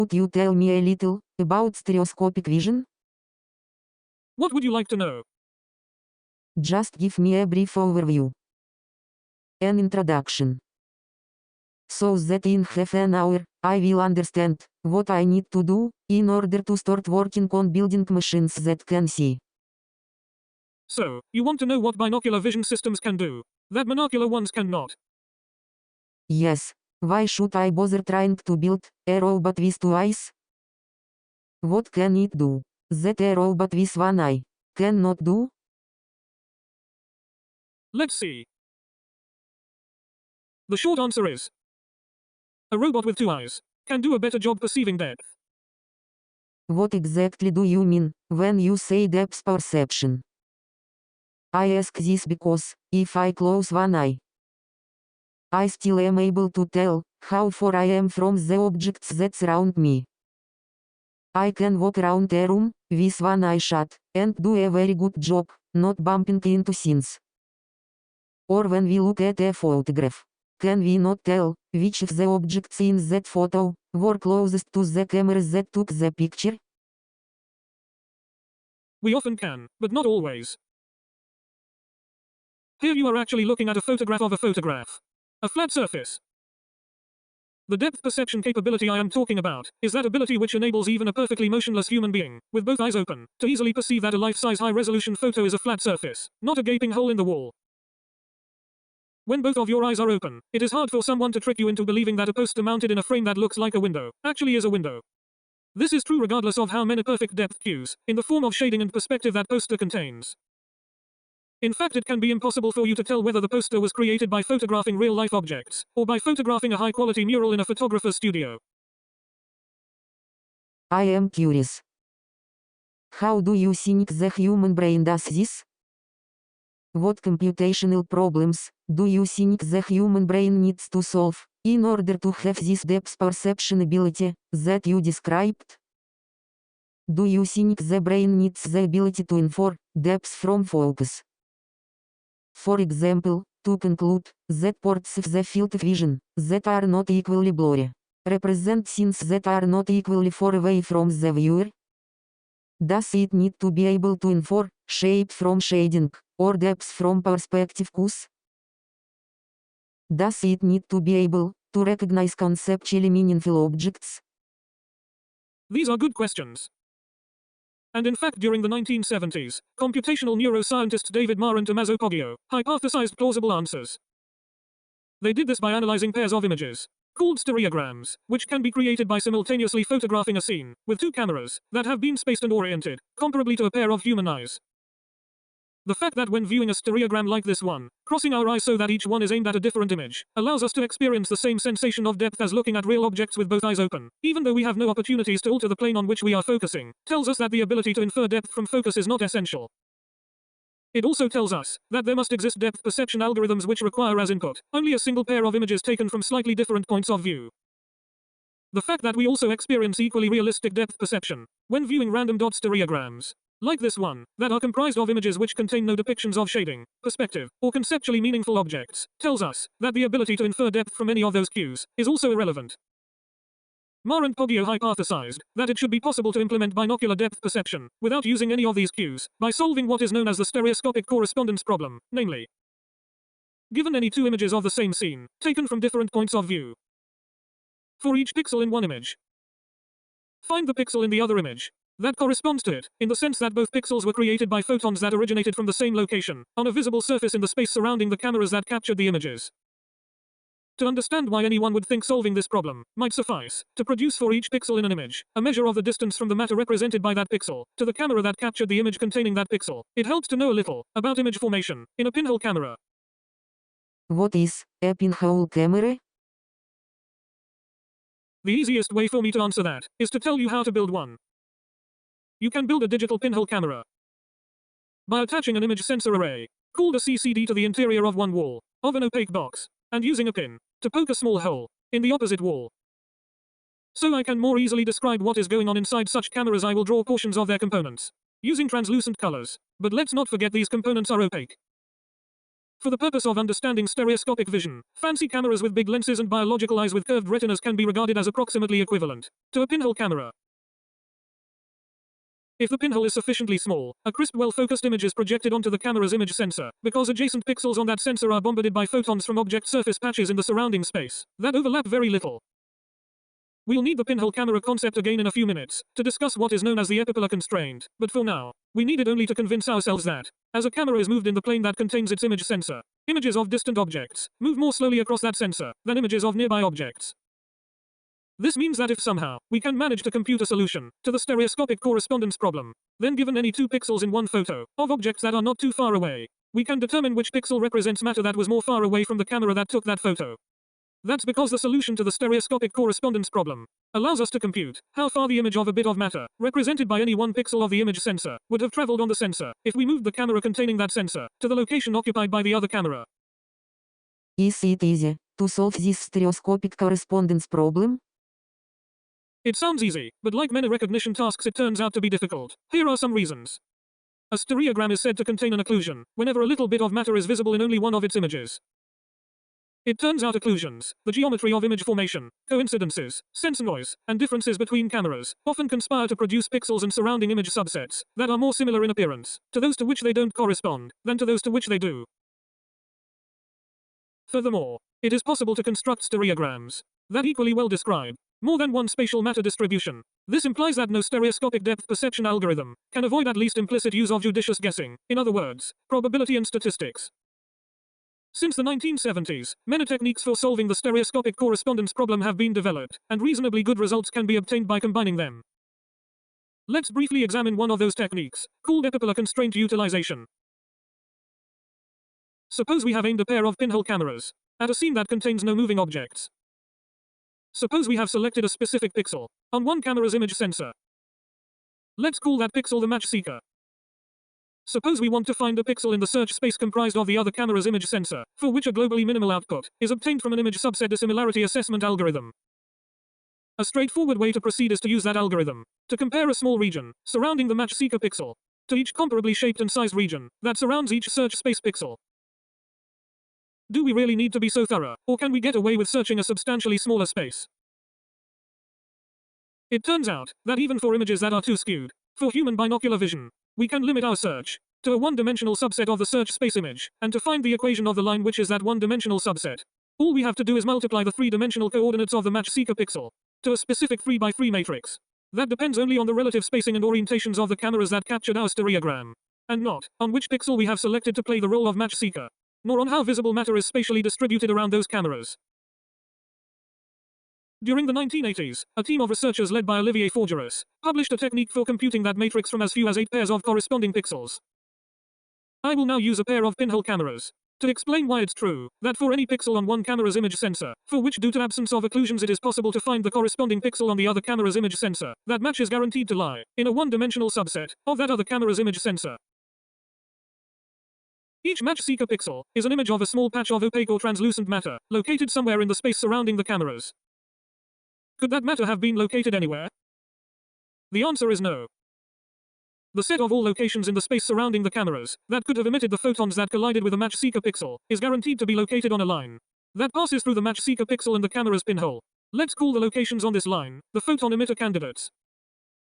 Could you tell me a little about stereoscopic vision? What would you like to know? Just give me a brief overview. An introduction. So that in half an hour, I will understand what I need to do in order to start working on building machines that can see. So, you want to know what binocular vision systems can do, that monocular ones cannot? Yes. Why should I bother trying to build a robot with two eyes? What can it do that a robot with one eye cannot do? Let's see. The short answer is, a robot with two eyes can do a better job perceiving depth. What exactly do you mean when you say depth perception? I ask this because, if I close one eye, I still am able to tell how far I am from the objects that surround me. I can walk around a room with one eye shut and do a very good job not bumping into things. Or when we look at a photograph, can we not tell which of the objects in that photo were closest to the camera that took the picture? We often can, but not always. Here you are actually looking at a photograph of a photograph. A flat surface. The depth perception capability I am talking about is that ability which enables even a perfectly motionless human being, with both eyes open, to easily perceive that a life-size high-resolution photo is a flat surface, not a gaping hole in the wall. When both of your eyes are open, it is hard for someone to trick you into believing that a poster mounted in a frame that looks like a window actually is a window. This is true regardless of how many perfect depth cues, in the form of shading and perspective, that poster contains. In fact, it can be impossible for you to tell whether the poster was created by photographing real-life objects, or by photographing a high-quality mural in a photographer's studio. I am curious. How do you think the human brain does this? What computational problems do you think the human brain needs to solve in order to have this depth perception ability that you described? Do you think the brain needs the ability to infer depth from focus? For example, to conclude that parts of the field of vision that are not equally blurry represent things that are not equally far away from the viewer? Does it need to be able to infer shape from shading, or depth from perspective cues? Does it need to be able to recognize conceptually meaningful objects? These are good questions. And in fact, during the 1970s, computational neuroscientist David Marr and Tommaso Poggio hypothesized plausible answers. They did this by analyzing pairs of images, called stereograms, which can be created by simultaneously photographing a scene with two cameras that have been spaced and oriented, comparably to a pair of human eyes. The fact that when viewing a stereogram like this one, crossing our eyes so that each one is aimed at a different image, allows us to experience the same sensation of depth as looking at real objects with both eyes open, even though we have no opportunities to alter the plane on which we are focusing, tells us that the ability to infer depth from focus is not essential. It also tells us that there must exist depth perception algorithms which require as input only a single pair of images taken from slightly different points of view. The fact that we also experience equally realistic depth perception when viewing random dot stereograms, like this one, that are comprised of images which contain no depictions of shading, perspective, or conceptually meaningful objects, tells us that the ability to infer depth from any of those cues is also irrelevant. Marr and Poggio hypothesized that it should be possible to implement binocular depth perception without using any of these cues by solving what is known as the stereoscopic correspondence problem, namely, given any two images of the same scene, taken from different points of view, for each pixel in one image, find the pixel in the other image that corresponds to it, in the sense that both pixels were created by photons that originated from the same location, on a visible surface in the space surrounding the cameras that captured the images. To understand why anyone would think solving this problem might suffice to produce for each pixel in an image a measure of the distance from the matter represented by that pixel to the camera that captured the image containing that pixel, it helps to know a little about image formation in a pinhole camera. What is a pinhole camera? The easiest way for me to answer that is to tell you how to build one. You can build a digital pinhole camera by attaching an image sensor array, called a CCD, to the interior of one wall of an opaque box, and using a pin to poke a small hole in the opposite wall. So I can more easily describe what is going on inside such cameras, I will draw portions of their components using translucent colors, but let's not forget these components are opaque. For the purpose of understanding stereoscopic vision, fancy cameras with big lenses and biological eyes with curved retinas can be regarded as approximately equivalent to a pinhole camera. If the pinhole is sufficiently small, a crisp, well-focused image is projected onto the camera's image sensor, because adjacent pixels on that sensor are bombarded by photons from object surface patches in the surrounding space that overlap very little. We'll need the pinhole camera concept again in a few minutes to discuss what is known as the epipolar constraint, but for now, we need it only to convince ourselves that, as a camera is moved in the plane that contains its image sensor, images of distant objects move more slowly across that sensor than images of nearby objects. This means that if somehow we can manage to compute a solution to the stereoscopic correspondence problem, then given any 2 pixels in one photo of objects that are not too far away, we can determine which pixel represents matter that was more far away from the camera that took that photo. That's because the solution to the stereoscopic correspondence problem allows us to compute how far the image of a bit of matter, represented by any 1 pixel of the image sensor, would have traveled on the sensor if we moved the camera containing that sensor to the location occupied by the other camera. Is it easy to solve this stereoscopic correspondence problem? It sounds easy, but like many recognition tasks it turns out to be difficult. Here are some reasons. A stereogram is said to contain an occlusion whenever a little bit of matter is visible in only one of its images. It turns out occlusions, the geometry of image formation, coincidences, sense noise, and differences between cameras, often conspire to produce pixels and surrounding image subsets that are more similar in appearance to those to which they don't correspond than to those to which they do. Furthermore, it is possible to construct stereograms that equally well describe more than one spatial matter distribution. This implies that no stereoscopic depth perception algorithm can avoid at least implicit use of judicious guessing, in other words, probability and statistics. Since the 1970s, many techniques for solving the stereoscopic correspondence problem have been developed, and reasonably good results can be obtained by combining them. Let's briefly examine one of those techniques, called epipolar constraint utilization. Suppose we have aimed a pair of pinhole cameras at a scene that contains no moving objects. Suppose we have selected a specific pixel on one camera's image sensor. Let's call that pixel the match seeker. Suppose we want to find a pixel in the search space comprised of the other camera's image sensor, for which a globally minimal output is obtained from an image subset dissimilarity assessment algorithm. A straightforward way to proceed is to use that algorithm to compare a small region surrounding the match seeker pixel to each comparably shaped and sized region that surrounds each search space pixel. Do we really need to be so thorough, or can we get away with searching a substantially smaller space? It turns out that even for images that are too skewed for human binocular vision, we can limit our search to a one-dimensional subset of the search space image, and to find the equation of the line which is that one-dimensional subset. All we have to do is multiply the 3-dimensional coordinates of the match seeker pixel to a specific 3x3 matrix. That depends only on the relative spacing and orientations of the cameras that captured our stereogram, and not on which pixel we have selected to play the role of match seeker, nor on how visible matter is spatially distributed around those cameras. During the 1980s, a team of researchers led by Olivier Forgeras published a technique for computing that matrix from as few as 8 pairs of corresponding pixels. I will now use a pair of pinhole cameras to explain why it's true that for any pixel on one camera's image sensor, for which due to absence of occlusions it is possible to find the corresponding pixel on the other camera's image sensor, that match is guaranteed to lie in a one-dimensional subset of that other camera's image sensor. Each match seeker pixel is an image of a small patch of opaque or translucent matter, located somewhere in the space surrounding the cameras. Could that matter have been located anywhere? The answer is no. The set of all locations in the space surrounding the cameras that could have emitted the photons that collided with a match seeker pixel is guaranteed to be located on a line that passes through the match seeker pixel and the camera's pinhole. Let's call the locations on this line the photon emitter candidates.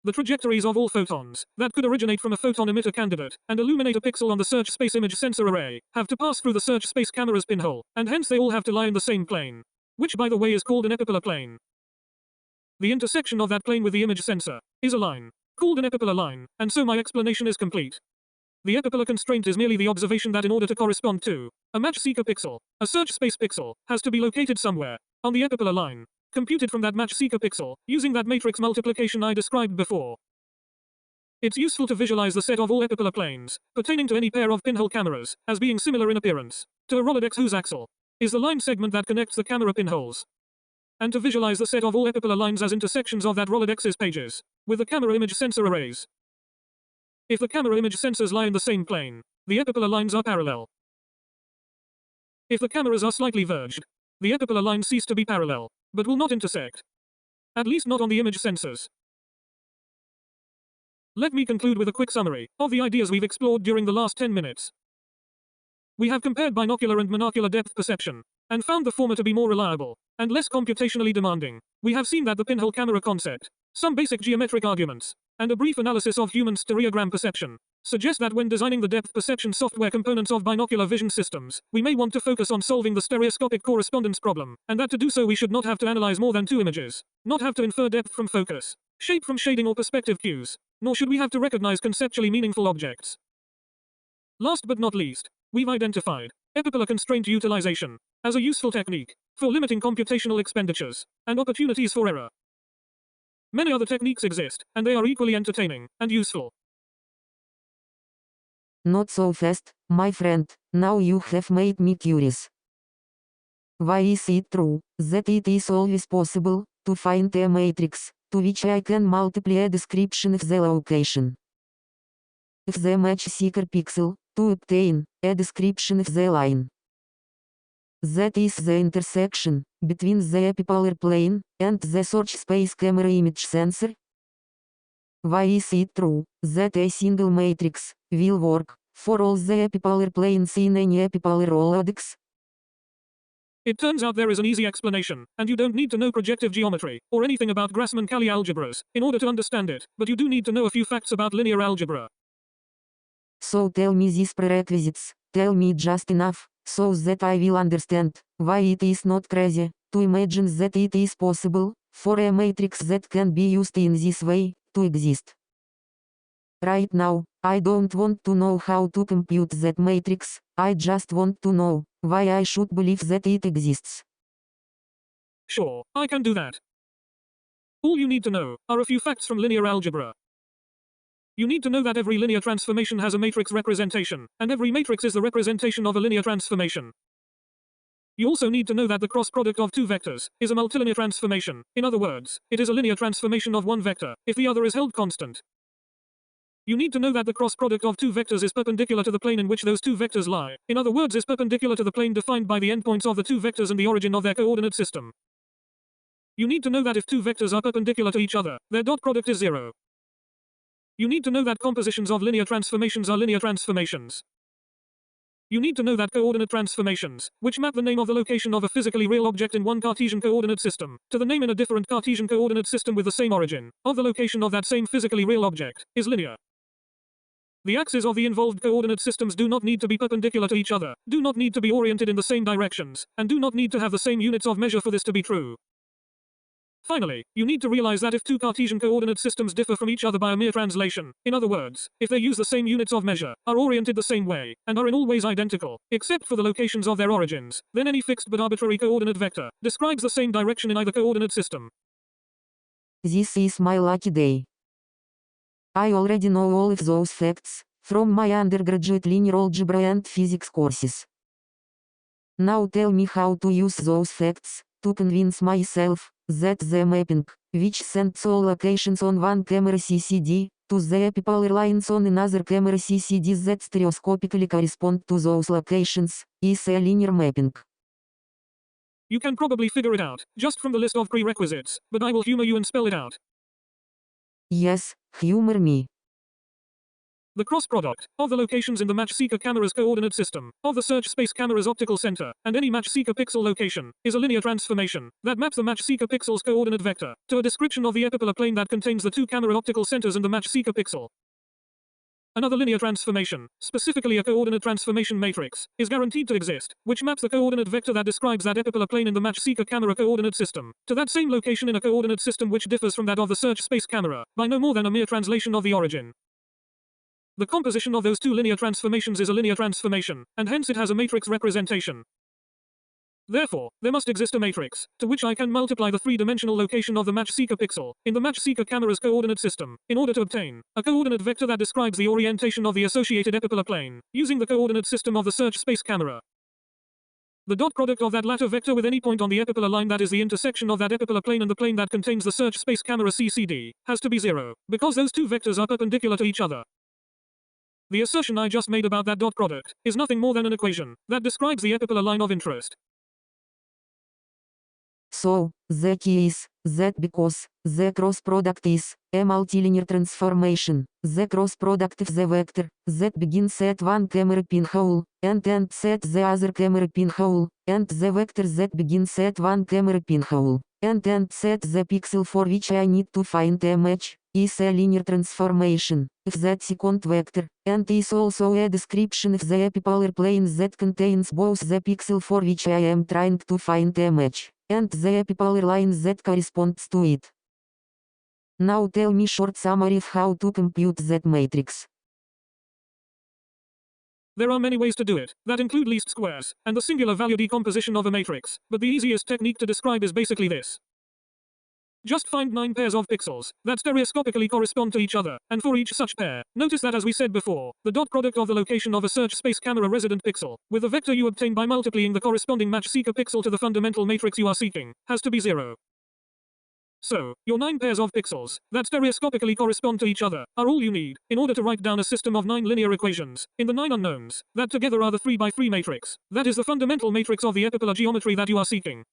The trajectories of all photons that could originate from a photon emitter candidate and illuminate a pixel on the search space image sensor array have to pass through the search space camera's pinhole, and hence they all have to lie in the same plane, which by the way is called an epipolar plane. The intersection of that plane with the image sensor is a line called an epipolar line, and so my explanation is complete. The epipolar constraint is merely the observation that in order to correspond to a match seeker pixel, a search space pixel has to be located somewhere on the epipolar line, computed from that match seeker pixel, using that matrix multiplication I described before. It's useful to visualize the set of all epipolar planes pertaining to any pair of pinhole cameras as being similar in appearance to a Rolodex whose axle is the line segment that connects the camera pinholes, and to visualize the set of all epipolar lines as intersections of that Rolodex's pages with the camera image sensor arrays. If the camera image sensors lie in the same plane, the epipolar lines are parallel. If the cameras are slightly verged, the epipolar lines cease to be parallel, but will not intersect. At least not on the image sensors. Let me conclude with a quick summary of the ideas we've explored during the last 10 minutes. We have compared binocular and monocular depth perception, and found the former to be more reliable, and less computationally demanding. We have seen that the pinhole camera concept, some basic geometric arguments, and a brief analysis of human stereogram perception, suggest that when designing the depth perception software components of binocular vision systems, we may want to focus on solving the stereoscopic correspondence problem, and that to do so we should not have to analyze more than 2 images, not have to infer depth from focus, shape from shading or perspective cues, nor should we have to recognize conceptually meaningful objects. Last but not least, we've identified epipolar constraint utilization as a useful technique for limiting computational expenditures and opportunities for error. Many other techniques exist, and they are equally entertaining and useful. Not so fast, my friend, now you have made me curious. Why is it true that it is always possible to find a matrix to which I can multiply a description of the location of the match seeker pixel to obtain a description of the line that is the intersection between the epipolar plane and the search space camera image sensor? Why is it true that a single matrix will work for all the epipolar planes in any epipolar holodex? It turns out there is an easy explanation, and you don't need to know projective geometry or anything about Grassmann-Cayley algebras in order to understand it, but you do need to know a few facts about linear algebra. So tell me these prerequisites, tell me just enough, so that I will understand why it is not crazy to imagine that it is possible for a matrix that can be used in this way to exist. Right now, I don't want to know how to compute that matrix, I just want to know why I should believe that it exists. Sure, I can do that. All you need to know are a few facts from linear algebra. You need to know that every linear transformation has a matrix representation, and every matrix is the representation of a linear transformation. You also need to know that the cross product of 2 vectors is a multilinear transformation. In other words, it is a linear transformation of one vector, if the other is held constant. You need to know that the cross product of 2 vectors is perpendicular to the plane in which those 2 vectors lie. In other words, is perpendicular to the plane defined by the endpoints of the 2 vectors and the origin of their coordinate system. You need to know that if 2 vectors are perpendicular to each other, their dot product is 0. You need to know that compositions of linear transformations are linear transformations. You need to know that coordinate transformations, which map the name of the location of a physically real object in one Cartesian coordinate system to the name in a different Cartesian coordinate system with the same origin of the location of that same physically real object, is linear. The axes of the involved coordinate systems do not need to be perpendicular to each other, do not need to be oriented in the same directions, and do not need to have the same units of measure for this to be true. Finally, you need to realize that if 2 Cartesian coordinate systems differ from each other by a mere translation, in other words, if they use the same units of measure, are oriented the same way, and are in all ways identical, except for the locations of their origins, then any fixed but arbitrary coordinate vector describes the same direction in either coordinate system. This is my lucky day. I already know all of those facts from my undergraduate linear algebra and physics courses. Now tell me how to use those facts to convince myself that the mapping, which sends all locations on one camera CCD to the epipolar lines on another camera CCD that stereoscopically correspond to those locations, is a linear mapping. You can probably figure it out, just from the list of prerequisites, but I will humor you and spell it out. Yes, humor me. The cross product of the locations in the match seeker camera's coordinate system, of the search space camera's optical center, and any match seeker pixel location, is a linear transformation that maps the match seeker pixel's coordinate vector to a description of the epipolar plane that contains the 2 camera optical centers and the match seeker pixel. Another linear transformation, specifically a coordinate transformation matrix, is guaranteed to exist, which maps the coordinate vector that describes that epipolar plane in the match seeker camera coordinate system to that same location in a coordinate system which differs from that of the search space camera by no more than a mere translation of the origin. The composition of those 2 linear transformations is a linear transformation, and hence it has a matrix representation. Therefore, there must exist a matrix, to which I can multiply the 3-dimensional location of the match seeker pixel in the match seeker camera's coordinate system, in order to obtain a coordinate vector that describes the orientation of the associated epipolar plane, using the coordinate system of the search space camera. The dot product of that latter vector with any point on the epipolar line that is the intersection of that epipolar plane and the plane that contains the search space camera CCD, has to be 0, because those 2 vectors are perpendicular to each other. The assertion I just made about that dot product is nothing more than an equation that describes the epipolar line of interest. So, the key is that because the cross product is a multilinear transformation, the cross product of the vector that begins at one camera pinhole and ends at the other camera pinhole, and the vector that begins at one camera pinhole and ends at the pixel for which I need to find a match, is a linear transformation of that second vector, and is also a description of the epipolar plane that contains both the pixel for which I am trying to find a match and the epipolar line that corresponds to it. Now tell me short summary of how to compute that matrix. There are many ways to do it, that include least squares, and the singular value decomposition of a matrix, but the easiest technique to describe is basically this. Just find 9 pairs of pixels that stereoscopically correspond to each other, and for each such pair, notice that as we said before, the dot product of the location of a search space camera resident pixel, with the vector you obtain by multiplying the corresponding match seeker pixel to the fundamental matrix you are seeking, has to be 0. So, your 9 pairs of pixels that stereoscopically correspond to each other are all you need in order to write down a system of 9 linear equations in the 9 unknowns that together are the 3 by 3 matrix. That is the fundamental matrix of the epipolar geometry that you are seeking.